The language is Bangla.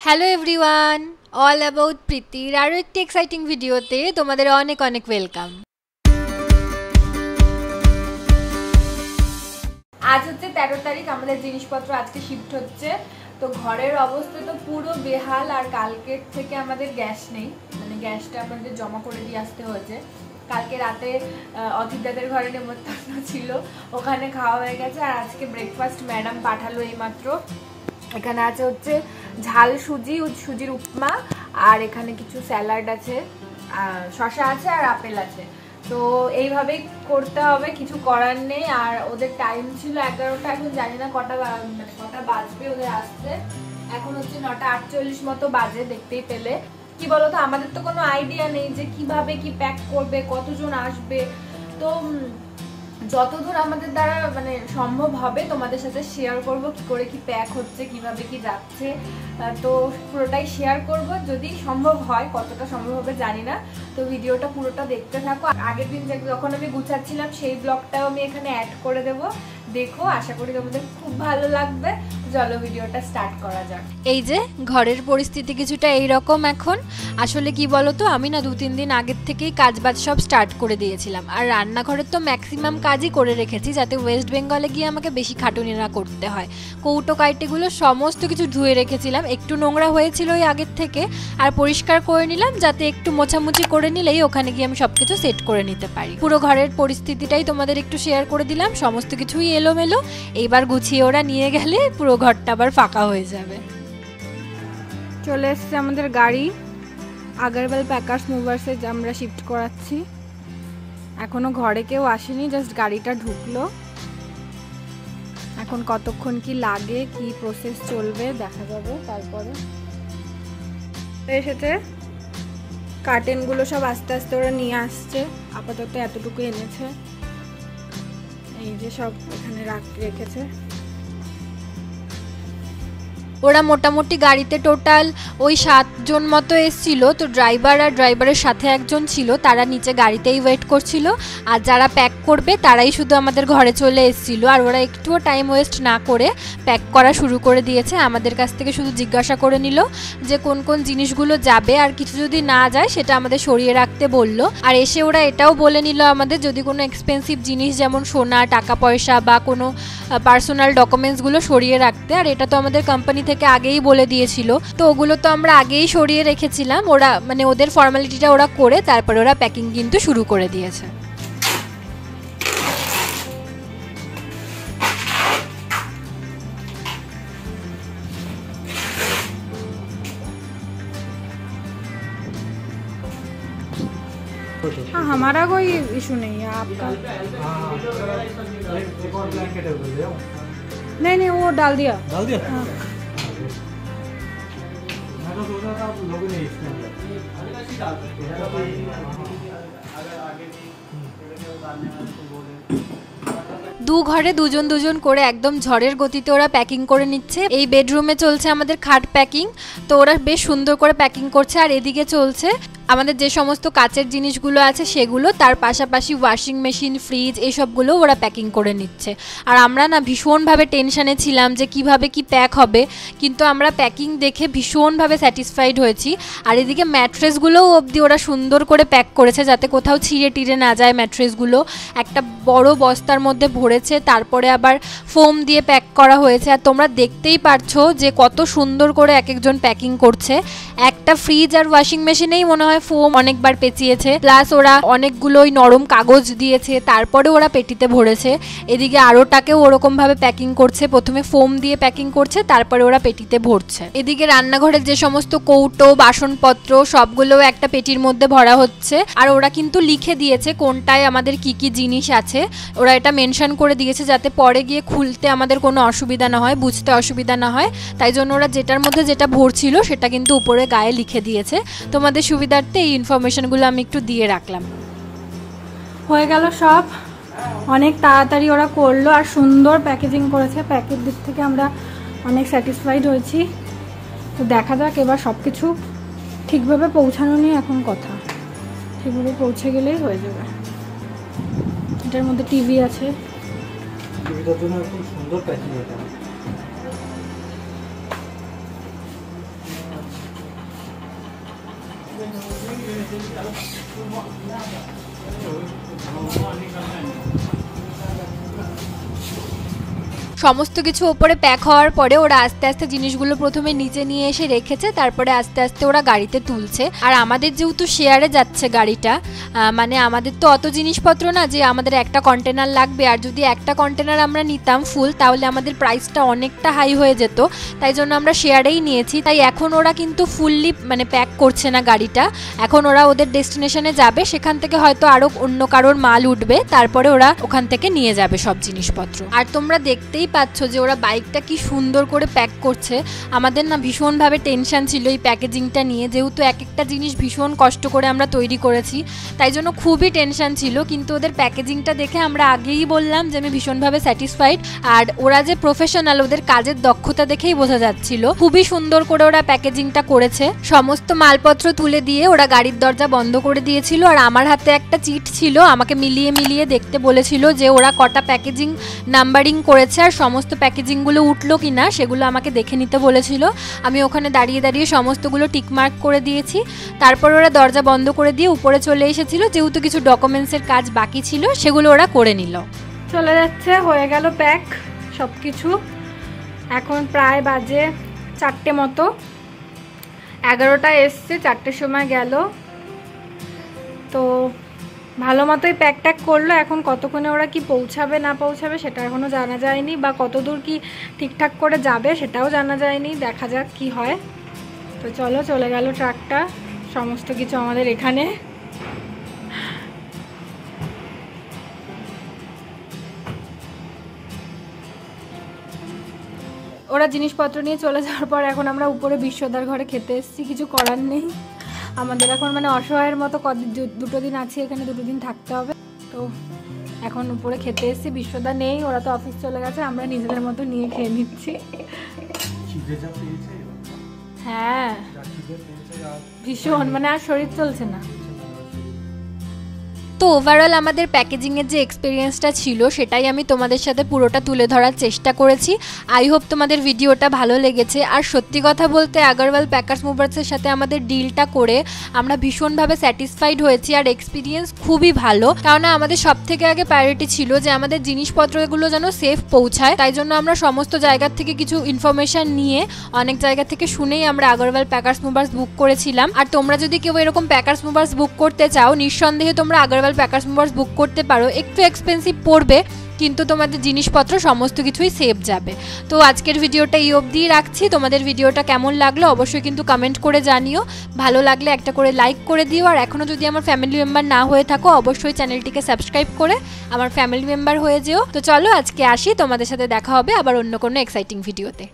হ্যালো এভরিওয়ান, অল অ্যাবাউট প্রীতির আরও একটি এক্সাইটিং ভিডিওতে তোমাদের অনেক অনেক ওয়েলকাম। আজ হচ্ছে 13 তারিখ, আমাদের জিনিসপত্র আজকে শিফট হচ্ছে। তো ঘরের অবস্থা তো পুরো বেহাল, আর কালকের থেকে আমাদের গ্যাস নেই, মানে গ্যাসটা আমাদের জমা করে দিয়ে আসতে হয়েছে। কালকে রাতে অতিথিদের ঘরে নেমন্তন্ন ছিল, ওখানে খাওয়া হয়ে গেছে। আর আজকে ব্রেকফাস্ট ম্যাডাম পাঠালো এইমাত্র। এখানে আছে হচ্ছে ঝাল সুজির উপমা, আর এখানে কিছু স্যালাড আছে, শসা আছে আর আপেল আছে। তো এইভাবেই করতে হবে, কিছু করার নেই। আর ওদের টাইম ছিল 11টা, এখন জানি না কটা বাজবে ওদের আসতে। এখন হচ্ছে 9:48 মতো বাজে, দেখতেই পেলে। কি বলতো, আমাদের তো কোনো আইডিয়া নেই যে কিভাবে কি প্যাক করবে, কতজন আসবে। তো যতদূর আমাদের দ্বারা মানে সম্ভব হবে তোমাদের সাথে শেয়ার করব, কি করে কি প্যাক হচ্ছে, কিভাবে কি যাচ্ছে। তো পুরোটাই শেয়ার করব, যদি সম্ভব হয়। কতটা সম্ভব হবে জানি না। তো ভিডিওটা পুরোটা দেখতে থাকো। আগের দিন যখন আমি গুছাচ্ছিলাম সেই ব্লগটাও আমি এখানে অ্যাড করে দেব, দেখো। আশা করি তোমাদের খুব ভালো লাগবে। চলো ভিডিওটা স্টার্ট করা যাক। এই যে ঘরের পরিস্থিতি কিছুটা এইরকম এখন। আসলে কি বলতো, আমি না 2-3 দিন আগের থেকেই কাজবাজ সব স্টার্ট করে দিয়েছিলাম। আর রান্নাঘরের তো ম্যাক্সিমাম কাজই করে রেখেছি, যাতে ওয়েস্ট বেঙ্গলে গিয়ে আমাকে বেশি খাটুনি না করতে হয়। কৌটো কাইটেগুলো সমস্ত কিছু ধুয়ে রেখেছিলাম, একটু নোংরা হয়েছিল ওই আগের থেকে, আর পরিষ্কার করে নিলাম, যাতে একটু মোছামুছি করে নিলেই ওখানে গিয়ে আমি সবকিছু সেট করে নিতে পারি। পুরো ঘরের পরিস্থিতিটাই তোমাদের একটু শেয়ার করে দিলাম, সমস্ত কিছুই এলোমেলো। এইবার গুছিয়ে ওরা নিয়ে গেলে পুরো ঘরটা আবার ফাঁকা হয়ে যাবে। চলে এসছে আমাদের গাড়ি, আগরওয়াল প্যাকার্স মুভার্সে আমরা শিফট করাচ্ছি। এখনো ঘরে কেউ আসেনি, জাস্ট গাড়িটা ঢুকলো। এখন কতক্ষণ কি লাগে, কি প্রসেস চলবে দেখা যাবে তারপরে। এসেছে কার্টেনগুলো সব আস্তে আস্তে ওরা নিয়ে আসছে, আপাতত এতটুকু এনেছে। এই যে সব এখানে রেখেছে ওরা। মোটামুটি গাড়িতে টোটাল ওই 7 জন মতো এসছিল। তো ড্রাইভার আর ড্রাইভারের সাথে একজন ছিল, তারা নিচে গাড়িতেই ওয়েট করছিল। আর যারা প্যাক করবে তারাই শুধু আমাদের ঘরে চলে এসেছিল। আর ওরা একটুও টাইম ওয়েস্ট না করে প্যাক করা শুরু করে দিয়েছে। আমাদের কাছ থেকে শুধু জিজ্ঞাসা করে নিল যে কোন কোন জিনিসগুলো যাবে, আর কিছু যদি না যায় সেটা আমাদের সরিয়ে রাখতে বলল। আর এসে ওরা এটাও বলে নিল আমাদের, যদি কোনো এক্সপেন্সিভ জিনিস যেমন সোনা, টাকা পয়সা বা কোনো পার্সোনাল ডকুমেন্টসগুলো সরিয়ে রাখতে। আর এটা তো আমাদের কোম্পানি থেকে আগেই বলে দিয়েছিল, তো ওগুলো তো আমরা আগেই সরিয়ে রেখেছিলাম। ওরা মানে ওদের ফর্মালিটিটা ওরা করে তারপরে ওরা প্যাকিং কিন্তু শুরু করে দিয়েছে। हाँ, हमारा कोई इशू नहीं है, आपका नहीं वो डाल दिया हाँ। দু ঘরে দুজন দুজন করে একদম ঝড়ের গতিতে ওরা প্যাকিং করে নিচ্ছে। এই বেডরুমে চলছে আমাদের খাট প্যাকিং, তো ওরা বেশ সুন্দর করে প্যাকিং করছে। আর এদিকে চলছে আমাদের যে সমস্ত কাচের জিনিসগুলো আছে সেগুলো, তার পাশাপাশি ওয়াশিং মেশিন, ফ্রিজ, এসবগুলো ওরা প্যাকিং করে নিচ্ছে। আর আমরা না ভীষণভাবে টেনশানে ছিলাম যে কিভাবে কি প্যাক হবে, কিন্তু আমরা প্যাকিং দেখে ভীষণভাবে স্যাটিসফাইড হয়েছি। আর এদিকে ম্যাট্রেসগুলোও অবধি ওরা সুন্দর করে প্যাক করেছে, যাতে কোথাও ছিঁড়ে টিড়ে না যায় ম্যাট্রেসগুলো। একটা বড় বস্তার মধ্যে ভরেছে, তারপরে আবার ফোম দিয়ে প্যাক করা হয়েছে। আর তোমরা দেখতেই পারছো যে কত সুন্দর করে এক একজন প্যাকিং করছে। একটা ফ্রিজ আর ওয়াশিং মেশিনেই মনে হয় ফোম অনেকবার পেঁচিয়েছে, প্লাস ওরা অনেকগুলোই নরম কাগজ দিয়েছে, তারপরে ওরা পেটিতে ভরেছে। এদিকে আরোটাকেও ওরকম ভাবে প্যাকিং করছে, প্রথমে ফোম দিয়ে প্যাকিং করছে, তারপরে ওরা পেটিতে ভরছে। এদিকে রান্নাঘরের যে সমস্ত কৌটো বাসনপত্র সবগুলোও একটা পেটির মধ্যে ভরা হচ্ছে। আর ওরা কিন্তু লিখে দিয়েছে কোনটায় আমাদের কি কি জিনিস আছে, ওরা এটা মেনশন করে দিয়েছে, যাতে পরে গিয়ে খুলতে আমাদের কোনো অসুবিধা না হয়, বুঝতে অসুবিধা না হয়। তাই জন্য ওরা যেটার মধ্যে যেটা ভরছিল সেটা কিন্তু উপরে গায়ে লিখে দিয়েছে। তোমাদের সুবিধার্থে এই ইনফরমেশনগুলো আমি একটু দিয়ে রাখলাম। হয়ে গেল সব, অনেক তাড়াতাড়ি ওরা করলো আর সুন্দর প্যাকেজিং করেছে। প্যাকের দিক থেকে আমরা অনেক স্যাটিসফাইড হয়েছি। তো দেখা যাক এবার সব কিছু ঠিকভাবে পৌঁছানো নিয়ে এখন কথা। ঠিকভাবে পৌঁছে গেলেই হয়ে যাবে। এটার মধ্যে টিভি আছে, টিভিটার জন্য খুব সুন্দর প্যাকিং এটা। সমস্ত কিছু ওপরে প্যাক হওয়ার পরে ওরা আস্তে আস্তে জিনিসগুলো প্রথমে নিচে নিয়ে এসে রেখেছে, তারপরে আস্তে আস্তে ওরা গাড়িতে তুলছে। আর আমাদের যেহেতু শেয়ারে যাচ্ছে গাড়িটা, মানে আমাদের তো অত জিনিসপত্র না যে আমাদের একটা কন্টেনার লাগবে, আর যদি একটা কন্টেনার আমরা নিতাম ফুল তাহলে আমাদের প্রাইসটা অনেকটা হাই হয়ে যেত, তাই জন্য আমরা শেয়ারেই নিয়েছি। তাই এখন ওরা কিন্তু ফুললি মানে প্যাক করছে না গাড়িটা, এখন ওরা ওদের ডেস্টিনেশনে যাবে, সেখান থেকে হয়তো আরও অন্য কারোর মাল উঠবে, তারপরে ওরা ওখান থেকে নিয়ে যাবে সব জিনিসপত্র। আর তোমরা দেখতেই পাচ্ছ যে ওরা বাইকটা কি সুন্দর করে প্যাক করছে। আমাদের না ভীষণভাবে টেনশন ছিল এই প্যাকেজিংটা নিয়ে, যেহেতু এক একটা জিনিস ভীষণ কষ্ট করে আমরা তৈরি করেছি, তাই জন্য খুবই টেনশন ছিল। কিন্তু ওদের প্যাকেজিংটা দেখে আমরা আগেই বললাম যে আমি ভীষণভাবে স্যাটিসফাইড। আর ওরা যে প্রফেশনাল, ওদের কাজের দক্ষতা দেখেই বোঝা যাচ্ছিল। খুবই সুন্দর করে ওরা প্যাকেজিংটা করেছে। সমস্ত মালপত্র তুলে দিয়ে ওরা গাড়ির দরজা বন্ধ করে দিয়েছিল। আর আমার হাতে একটা চিট ছিল, আমাকে মিলিয়ে মিলিয়ে দেখতে বলেছিল যে ওরা কটা প্যাকেজিং নাম্বারিং করেছে আর সমস্ত প্যাকেজিংগুলো উঠলো কি না সেগুলো আমাকে দেখে নিতে বলেছিল। আমি ওখানে দাঁড়িয়ে দাঁড়িয়ে সমস্তগুলো টিকমার্ক করে দিয়েছি। তারপর ওরা দরজা বন্ধ করে দিয়ে উপরে চলে এসেছিল, যেহেতু কিছু ডকুমেন্টসের কাজ বাকি ছিল সেগুলো ওরা করে নিল। চলে যাচ্ছে, হয়ে গেল প্যাক সব কিছু। এখন প্রায় বাজে 4টে মতো, 11টা এসছে, 4টের সময় গেল। তো ভালো মতোই প্যাক ট্যাক করলো। এখন কতক্ষণে ওরা কি পৌঁছাবে না পৌঁছাবে সেটা এখনও জানা যায়নি, বা কতদূর কি ঠিকঠাক করে যাবে সেটাও জানা যায়নি, দেখা যাক কি হয়। তো চলো, চলে গেল ট্রাকটা, সমস্ত কিছু আমাদের এখানে। ওরা জিনিসপত্র নিয়ে চলে যাওয়ার পর এখন আমরা উপরে বিশ্বদার ঘরে খেতে এসেছি, কিছু করার নেই। আমাদের এখন মানে অসহায়ের মতো দুটো দিন আছে এখানে, 2 দিন থাকতে হবে। তো এখন উপরে খেতে এসেছি, বিশ্বদা নেই, ওরা তো অফিস চলে গেছে, আমরা নিজেদের মতো নিয়ে খেয়ে নিচ্ছি। হ্যাঁ ভীষণ, মানে আর শরীর চলছে না। তো ওভারঅল আমাদের প্যাকেজিংয়ের যে এক্সপিরিয়েন্সটা ছিল সেটাই আমি তোমাদের সাথে পুরোটা তুলে ধরার চেষ্টা করেছি। আই হোপ তোমাদের ভিডিওটা ভালো লেগেছে। আর সত্যি কথা বলতে আগরওয়াল প্যাকার্স মুভার্সের সাথে আমাদের ডিলটা করে আমরা ভীষণভাবে স্যাটিসফাইড হয়েছি, আর এক্সপিরিয়েন্স খুবই ভালো। কেননা আমাদের সব থেকে আগে প্রায়োরিটি ছিল যে আমাদের জিনিসপত্রগুলো যেন সেফ পৌঁছায়, তাই জন্য আমরা সমস্ত জায়গার থেকে কিছু ইনফরমেশান নিয়ে অনেক জায়গা থেকে শুনেই আমরা আগরওয়াল প্যাকার্স মুভার্স বুক করেছিলাম। আর তোমরা যদি কেউ এরকম প্যাকার্স মুভার্স বুক করতে চাও, নিঃসন্দেহে তোমরা আগরওয়াল প্যাকার্স মুভার্স বুক করতে পারো। একটু এক্সপেন্সিভ পড়বে, কিন্তু তোমাদের জিনিসপত্র সমস্ত কিছুই সেফ যাবে। তো আজকের ভিডিওটা এই অবধিই রাখছি। তোমাদের ভিডিওটা কেমন লাগলো অবশ্যই কিন্তু কমেন্ট করে জানিও। ভালো লাগলে একটা করে লাইক করে দিও। আর এখনও যদি আমার ফ্যামিলি মেম্বার না হয়ে থাকো অবশ্যই চ্যানেলটিকে সাবস্ক্রাইব করে আমার ফ্যামিলি মেম্বার হয়ে যেও। তো চলো আজকে আসি, তোমাদের সাথে দেখা হবে আবার অন্য কোনো এক্সাইটিং ভিডিওতে।